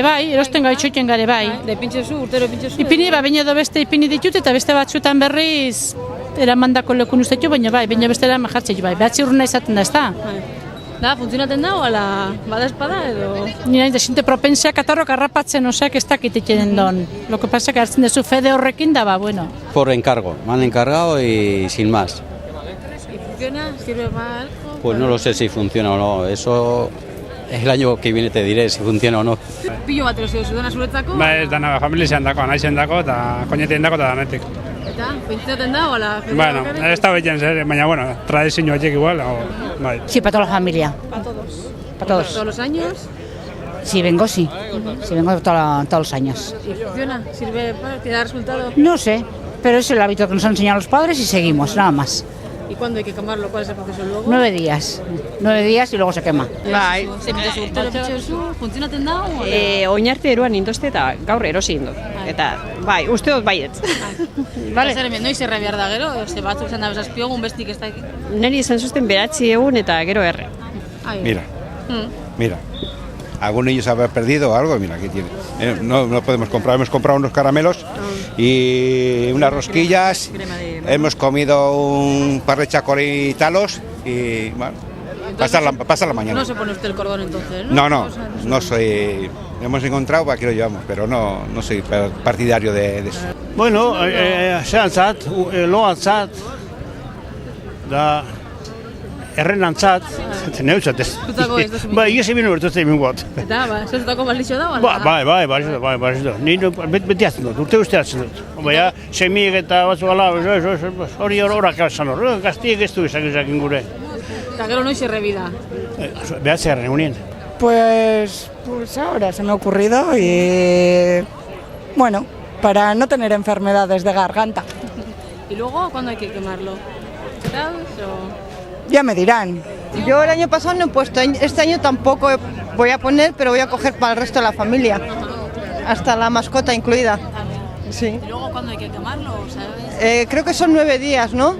Bai, erosten gaitxoiten gare, bai. Pintxezu, urtero pintxezu? Ipini, baina edo beste ipini ditut, eta beste batzutan berriz eramandako lekun ustetu, baina bai, baina beste eraman jartzei, bai. Behatzi urruna izaten da, ez da? Da, funtzionaten da, ala, bada espada edo? Nire da, xinte propensia katarrok harrapatzen osak ez dakiteken don. Lo que pasa que hartzen dezu fede horrekin da, ba, bueno. Por encargo, me han encargado y sin más. ¿Y funciona? ¿Sirve para algo? Pues no lo sé si funciona o no, eso el año que viene te diré si funciona o no. Pillo bat erosio zudana zuretzako? Ba ez dana, familia dako, anaizen dako, eta koñetien dako, eta danetik. Eta, funtzionaten da, ala? Bueno, ez da behiten zer, baina, bueno, tradizio horiek igual, bai. Sí, para toda la familia. Para todos. Para todos. ¿Todos los años? Si vengo, sí. Si vengo todos los años. ¿Y funciona? ¿Sirve para tirar resultado? No sé, pero es el hábito que nos han enseñado los padres y seguimos, nada más. ¿Y cuándo hay que quemarlo? ¿Cuál es el proceso luego? 9 días. 9 días y luego se quema. Bai. Urtero pintxezu, funtzionaten da? Oinarte eroan indozte eta gaur erosi indo. Eta, bai, uste dut baietz. Vale. Zer hemen, noiz erre behar da gero? Ze batzuk zen da bezazpiogun bestik ez da ekin? Neri izan zuzten beratzi egun eta gero erre. Mira, mira. Algún niño se habrá perdido o algo, mira, aquí tiene. No podemos comprar, hemos comprado unos caramelos y unas rosquillas, hemos comido un par de chacoritalos y bueno, pasa la mañana. No se pone usted el cordón entonces, ¿no? No soy, hemos encontrado, para que lo llevamos, pero no soy partidario de eso. Bueno, zehantzat, loatzat, da errenantzat, neutzat ez. Zutako ez duzu? Bai, igezi bino bertuzte emin guat. Eta, zutako balizio da, ala? Bai, ni beti hartzen dut, urte uste hartzen dut. Baina, semiek eta batzu gala, hori horak esan hor, gaztiek ez du ezakin gure. Eta gero noiz erre bida? Behatze garren egunien. Pues ahora se me ha ocurrido y bueno, para no tener enfermedades de garganta. ¿Y luego cuándo hay que quemarlo? ¿Sabes o...? Ya me dirán. Yo el año pasado no he puesto, este año tampoco voy a poner, pero voy a coger para el resto de la familia, hasta la mascota incluida. Sí. ¿Y luego cuándo hay que quemarlo? ¿Sabes? Creo que son 9 días, ¿no?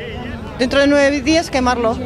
Dentro de 9 días quemarlo.